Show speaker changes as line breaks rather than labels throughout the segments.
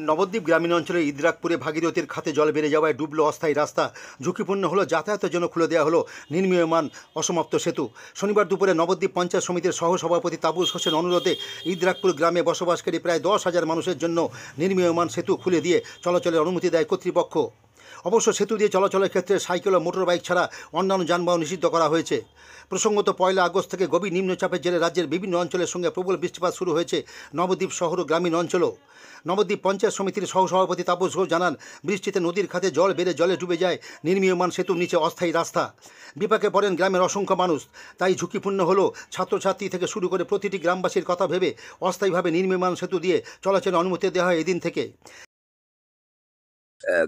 নবদ্বীপ গ্রামীণ অঞ্চলের ইদ্রাকপুরে ভাগীরথীর খাতে জল বেড়ে যাওয়ায় ডুবলো অস্থায়ী রাস্তা। ঝুঁকিপূর্ণ হলো যাতায়াতের জন্য খুলে দেওয়া হলো নির্মীয়মান অসমাপ্ত সেতু। শনিবার দুপুরে নবদ্বীপ পঞ্চায়েত সমিতির সহসভাপতি তাবুস হোসেন অনুরোধে ইদ্রাকপুর গ্রামে বসবাসকারী প্রায় 10,000 মানুষের জন্য নির্মীয়মান সেতু খুলে দিয়ে চলাচলের অনুমতি দেয় কর্তৃপক্ষ। অবশ্য সেতু দিয়ে চলাচলের ক্ষেত্রে সাইকেল ও মোটর বাইক ছাড়া অন্যান্য যানবাহন নিষিদ্ধ করা হয়েছে। প্রসঙ্গত 1 আগস্ট থেকে গভীর নিম্নচাপের জেরে রাজ্যের বিভিন্ন অঞ্চলের সঙ্গে প্রবল বৃষ্টিপাত শুরু হয়েছে নবদ্বীপ শহর ও গ্রামীণ অঞ্চলও। নবদ্বীপ পঞ্চায়েত সমিতির সহসভাপতি তাপস ঘোষ জানান, বৃষ্টিতে নদীর খাতে জল বেড়ে জলে ডুবে যায় নির্মীয়মান সেতুর নিচে অস্থায়ী রাস্তা। বিপাকে পড়েন গ্রামের অসংখ্য মানুষ। তাই ঝুঁকিপূর্ণ হলো ছাত্রছাত্রী থেকে শুরু করে প্রতিটি গ্রামবাসীর কথা ভেবে অস্থায়ীভাবে নির্মীয়মান সেতু দিয়ে চলাচলের অনুমতি দেওয়া হয় এদিন থেকে।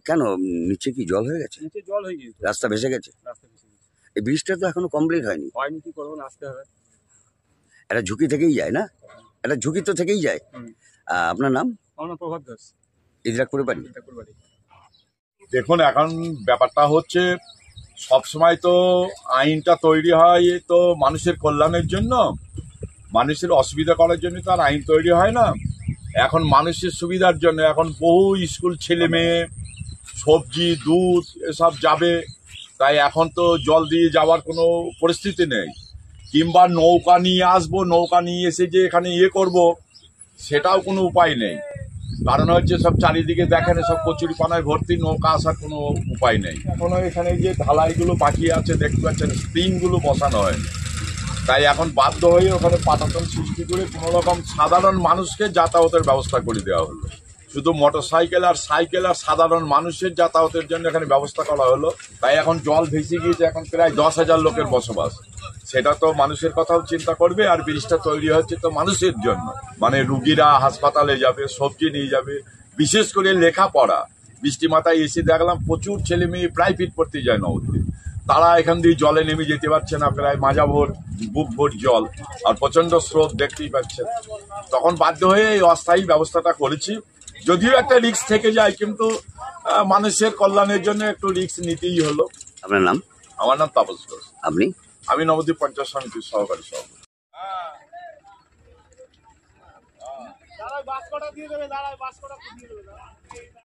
কেন নিচে কি জল হয়ে গেছে?
নিচে জল হয়ে গেছে,
রাস্তা ভেসে গেছে।
রাস্তা ভেসে গেছে।
এই ব্রিজটা তো এখনো কমপ্লিট হয়নি।
কি করবো, আসতে হবে।
এটা ঝুঁকি থেকেই যায় না? এটা ঝুঁকি তো থেকেই যায়। আপনার নাম?
আমার নাম প্রভাত দাস,
ইদ্রাকপুরে বাড়ি।
দেখুন, এখন ব্যাপারটা হচ্ছে সবসময় তো আইনটা তৈরি হয় তো মানুষের কল্যাণের জন্য, মানুষের অসুবিধা করার জন্য তো আর আইন তৈরি হয় না। এখন মানুষের সুবিধার জন্য এখন বহু স্কুল ছেলে মেয়ে সবজি দুধ এসব যাবে, তাই এখন তো জল দিয়ে যাওয়ার কোনো পরিস্থিতি নেই। কিংবা নৌকা নিয়ে আসবো, নৌকা নিয়ে এসে যে এখানে করব সেটাও কোনো উপায় নেই। কারণ হচ্ছে সব চারিদিকে দেখেন সব কচুরিপানায় ভর্তি, নৌকা আসার কোনো উপায় নেই। এখনো এখানে যে ঢালাইগুলো বাকি আছে দেখতে পাচ্ছেন, স্প্রিংগুলো বসানো হয়নি। তাই এখন বাধ্য হয়ে ওখানে পাটাতন সৃষ্টি করে কোনো রকম সাধারণ মানুষকে যাতায়াতের ব্যবস্থা করে দেওয়া হলো। শুধু মোটর সাইকেল আর সাধারণ মানুষের যাতায়াতের জন্য এখানে ব্যবস্থা করা হলো। তাই এখন জল ভেসে গিয়েছে, এখন প্রায় 10,000 লোকের বসবাস। সেটা তো মানুষের কথাও চিন্তা করবে। আর ব্রিজটা তৈরি হচ্ছে তো মানুষের জন্য, মানে রুগীরা হাসপাতালে যাবে, সবজি নিয়ে যাবে, বিশেষ করে লেখাপড়া। বৃষ্টি মাথায় এসে দেখলাম প্রচুর ছেলে মেয়ে প্রাইভেট পড়তে যায় নবদ্বীপ, তারা এখান দিয়ে জলে নেমে যেতে পারছে না, প্রায় মাজা ভোর বুক ভোর জল, আর প্রচন্ড স্রোত দেখতেই পাচ্ছেন। তখন বাধ্য হয়ে এই অস্থায়ী ব্যবস্থাটা করেছি। যদিও একটা রিস্ক থেকে যায়, কিন্তু মানুষের কল্যাণের জন্য একটু রিস্ক নিতেই হলো।
আপনার নাম?
আমার নাম তাপস ঘোষ।
আপনি?
আমি নবদ্বীপ পঞ্চায়েত সমিতির সহকারী সভাপতি।